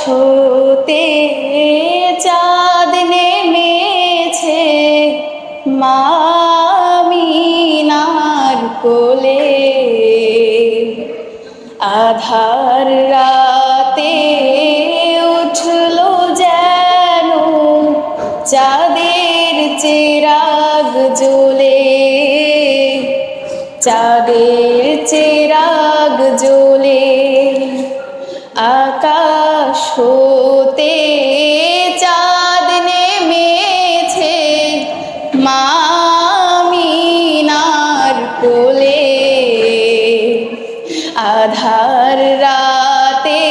হতে চাঁদ নেমেছে মা আমিনার কোলে, আধার রাতে উঠলো যেন চাঁদের চিরাগ জ্বলে, চাঁদের চিরাগ জ্বলে। আকাশ হতে চাঁদ নেমেছে মা আমিনার কোলে, আধার রাতে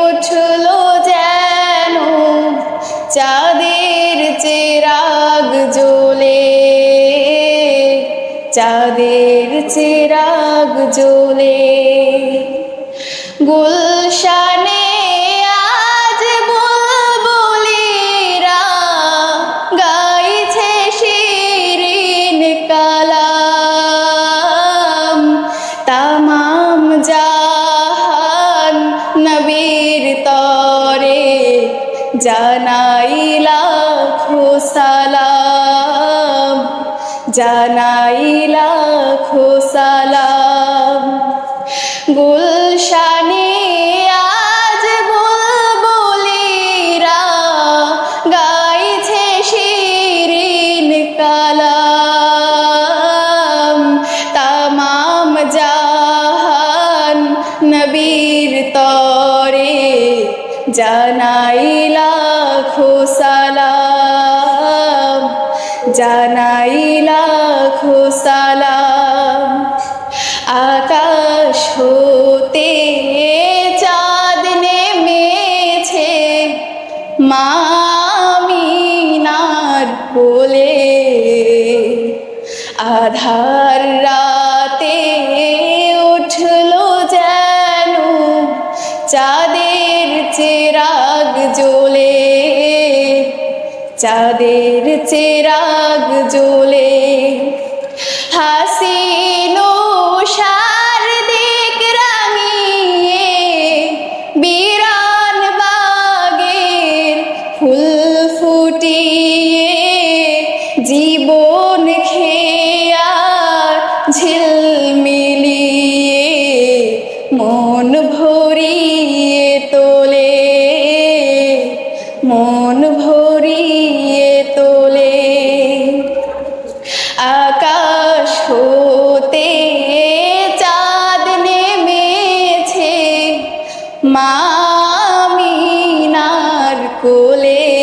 উঠলো যেন চাঁদের চিরাগ জ্বলে, চাঁদের চিরাগ জ্বলে। গুলশানে আজ বুলবুলিরা গাইছে শিরিন কালাম, তামাম জাহান নবীর তরে জানাই লাখো সালাম, জানাই লাখো সালাম। গুলশানে আজ বুলবুলিরা গাইছে শিরিন কালাম, তামাম জাহান নবীর তরে জানাই লাখো সালাম, জানাই লাখো সালাম। আকাশ হতে চাঁদ নেমেছে মা আমিনার কোলে, আধার রাতে উঠলো যেন চাঁদের চিরাগ জ্বলে, চাঁদের চিরাগ জ্বলে। হাসিন সারদিক রাঙিয়ে বিরান বাগের ফুল ফুটিয়ে, জীবন খেয়ার ঝিলমিলিয়ে মন ভরিয়ে তোলে, মন ভরিয়ে তোলে। আকাশ হতে চাঁদ নেমেছে মা আমিনার কোলে,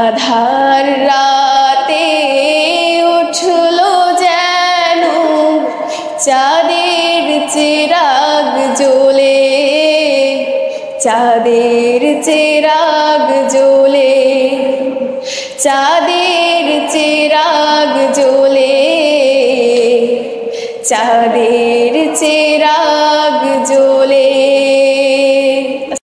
আধার রাতে উঠলো যেন চাঁদের চিরাগ জ্বলে, চাঁদের চিরাগ জ্বলে, চাঁদের চিরাগ জ্বলে, চাঁদের চিরাগ জ্বলে।